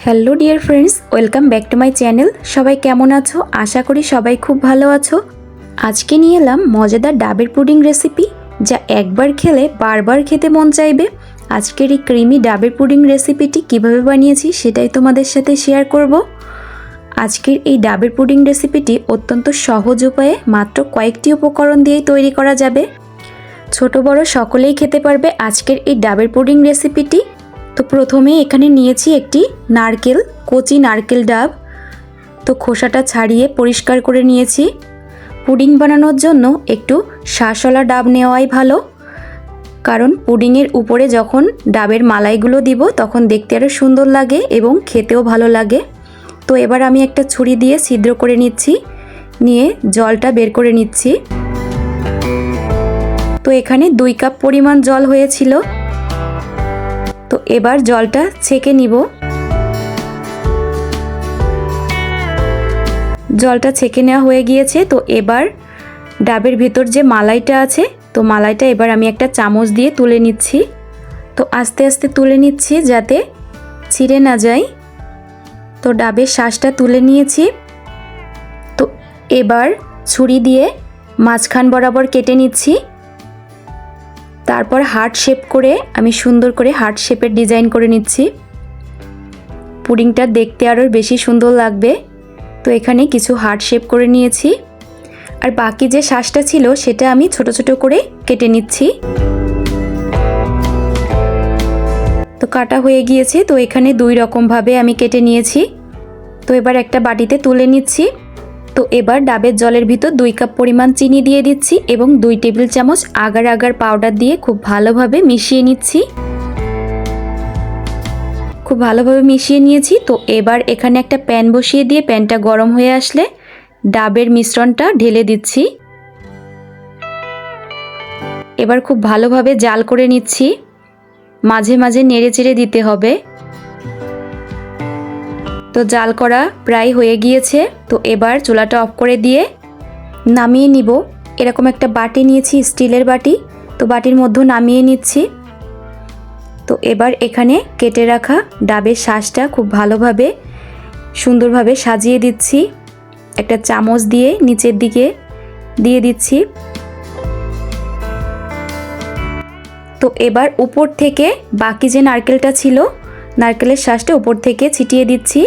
Hello dear friends, welcome back to my channel. সবাই কেমন আছো? আশা করি সবাই খুব ভালো আছো। আজকে নিয়ে এলাম মজাদার ডাবের পুডিং রেসিপি, যা একবার খেলে বারবার খেতে মন চাইবে। আজকের এই ক্রিমি ডাবের পুডিং রেসিপিটি কিভাবে বানিয়েছি সেটাই তোমাদের সাথে শেয়ার করব। আজকের এই ডাবের পুডিং রেসিপিটি অত্যন্ত সহজ উপায়ে মাত্র কয়েকটি উপকরণ দিয়েই তৈরি করা যাবে। ছোট বড় সকলেই খেতে পারবে আজকের এই ডাবের পুডিং রেসিপিটি। তো প্রথমে এখানে নিয়েছি একটি নারকেল, কচি নারকেল ডাব। তো খোসাটা ছাড়িয়ে পরিষ্কার করে নিয়েছি। পুডিং বানানোর জন্য একটু শাঁসওয়ালা ডাব নেওয়াই ভালো, কারণ পুডিংয়ের উপরে যখন ডাবের মালাইগুলো দিব তখন দেখতে আরও সুন্দর লাগে এবং খেতেও ভালো লাগে। তো এবার আমি একটা ছুরি দিয়ে ছিদ্র করে নিচ্ছি, নিয়ে জলটা বের করে নিচ্ছি। তো এখানে 2 কাপ পরিমাণ জল হয়েছিল। তো এবার জলটা ছেঁকে নিব। জলটা ছেঁকে নেওয়া হয়ে গিয়েছে। তো এবার ডাবের ভেতর যে মালাইটা আছে, তো মালাইটা এবার আমি একটা চামচ দিয়ে তুলে নিচ্ছি। তো আস্তে আস্তে তুলে নিচ্ছি যাতে ছিঁড়ে না যায়। তো ডাবের শাঁসটা তুলে নিয়েছি। তো এবার ছুরি দিয়ে মাঝখান বরাবর কেটে নিচ্ছি। তারপর হার্ট শেপ করে আমি সুন্দর করে হার্ট শেপের ডিজাইন করে নিচ্ছি। পুডিংটা দেখতে আরও বেশি সুন্দর লাগবে। তো এখানে কিছু হার্ট শেপ করে নিয়েছি, আর বাকি যে শাঁসটা ছিল সেটা আমি ছোট ছোট করে কেটে নিচ্ছি। তো কাটা হয়ে গিয়েছে। তো এখানে 2 রকমভাবে আমি কেটে নিয়েছি। তো এবার একটা বাটিতে তুলে নিচ্ছি। তো এবার ডাবের জলের ভিতর 2 কাপ পরিমাণ চিনি দিয়ে দিচ্ছি এবং 2 টেবিল চামচ আগার আগার পাউডার দিয়ে খুব ভালোভাবে মিশিয়ে নিচ্ছি। খুব ভালোভাবে মিশিয়ে নিয়েছি। তো এবার এখানে একটা প্যান বসিয়ে দিয়ে প্যানটা গরম হয়ে আসলে ডাবের মিশ্রণটা ঢেলে দিচ্ছি। এবার খুব ভালোভাবে জাল করে নিচ্ছি, মাঝে মাঝে নেড়ে চেড়ে দিতে হবে। তো জাল করা প্রায় হয়ে গিয়েছে। তো এবার চুলাটা অফ করে দিয়ে নামিয়ে নিব। এরকম একটা বাটি নিয়েছি, স্টিলের বাটি। তো বাটির মধ্যে নামিয়ে নিচ্ছি। তো এবার এখানে কেটে রাখা ডাবের শাঁসটা খুব ভালোভাবে সুন্দরভাবে সাজিয়ে দিচ্ছি। একটা চামচ দিয়ে নিচের দিকে দিয়ে দিচ্ছি। তো এবার উপর থেকে বাকি যে নারকেলটা ছিল, নারকেলের শাঁসটা উপর থেকে ছিটিয়ে দিচ্ছি।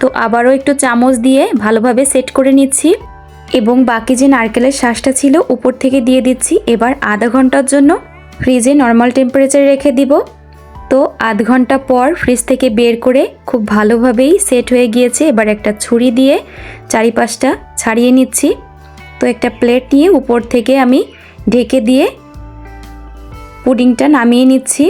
তো আবারও একটু চামচ দিয়ে ভালোভাবে সেট করে নিচ্ছি এবং বাকি যে নারকেলের শাঁসটা ছিল উপর থেকে দিয়ে দিচ্ছি। এবার আধা ঘন্টার জন্য ফ্রিজে নর্মাল টেম্পারেচারে রেখে দিব। তো আধ ঘন্টা পর ফ্রিজ থেকে বের করে খুব ভালোভাবেই সেট হয়ে গিয়েছে। এবার একটা ছুরি দিয়ে চারিপাশটা ছাড়িয়ে নিচ্ছি। তো একটা প্লেট নিয়ে উপর থেকে আমি ঢেকে দিয়ে পুডিংটা নামিয়ে নিচ্ছি।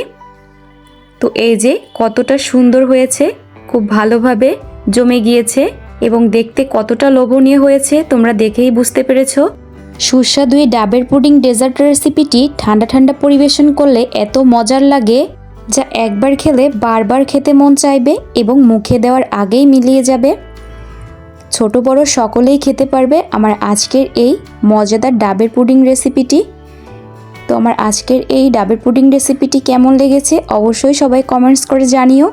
তো এই যে কতটা সুন্দর হয়েছে, খুব ভালোভাবে জমে গিয়েছে এবং দেখতে কতটা লোভনীয় হয়েছে তোমরা দেখেই বুঝতে পেরেছো। সুস্বাদু এই ডাবের পুডিং ডেজার্ট রেসিপিটি ঠান্ডা ঠান্ডা পরিবেশন করলে এত মজার লাগে, যা একবার খেলে বারবার খেতে মন চাইবে এবং মুখে দেওয়ার আগেই মিলিয়ে যাবে। ছোট বড় সকলেই খেতে পারবে আমার আজকের এই মজাদার ডাবের পুডিং রেসিপিটি। তো আমার আজকের এই ডাবের পুডিং রেসিপিটি কেমন লেগেছে অবশ্যই সবাই কমেন্টস করে জানিও।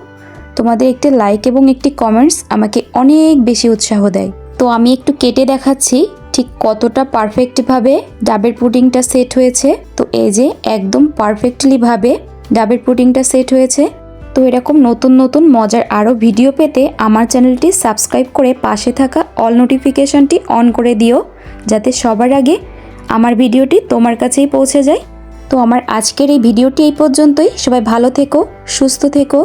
তোমাদের একটি লাইক এবং একটি কমেন্টস আমাকে অনেক বেশি উৎসাহ দেয়। তো আমি একটু কেটে দেখাচ্ছি ঠিক কতটা পারফেক্টভাবে ডাবের পুডিংটা সেট হয়েছে। তো এই যে একদম পারফেক্টলিভাবে ডাবের পুডিংটা সেট হয়েছে। তো এরকম নতুন নতুন মজার আরও ভিডিও পেতে আমার চ্যানেলটি সাবস্ক্রাইব করে পাশে থাকা অল নোটিফিকেশনটি অন করে দিও, যাতে সবার আগে আমার ভিডিওটি তোমার কাছেই পৌঁছে যায়। তো আমার আজকের এই ভিডিওটি এই পর্যন্তই। সবাই ভালো থেকো, সুস্থ থেকো।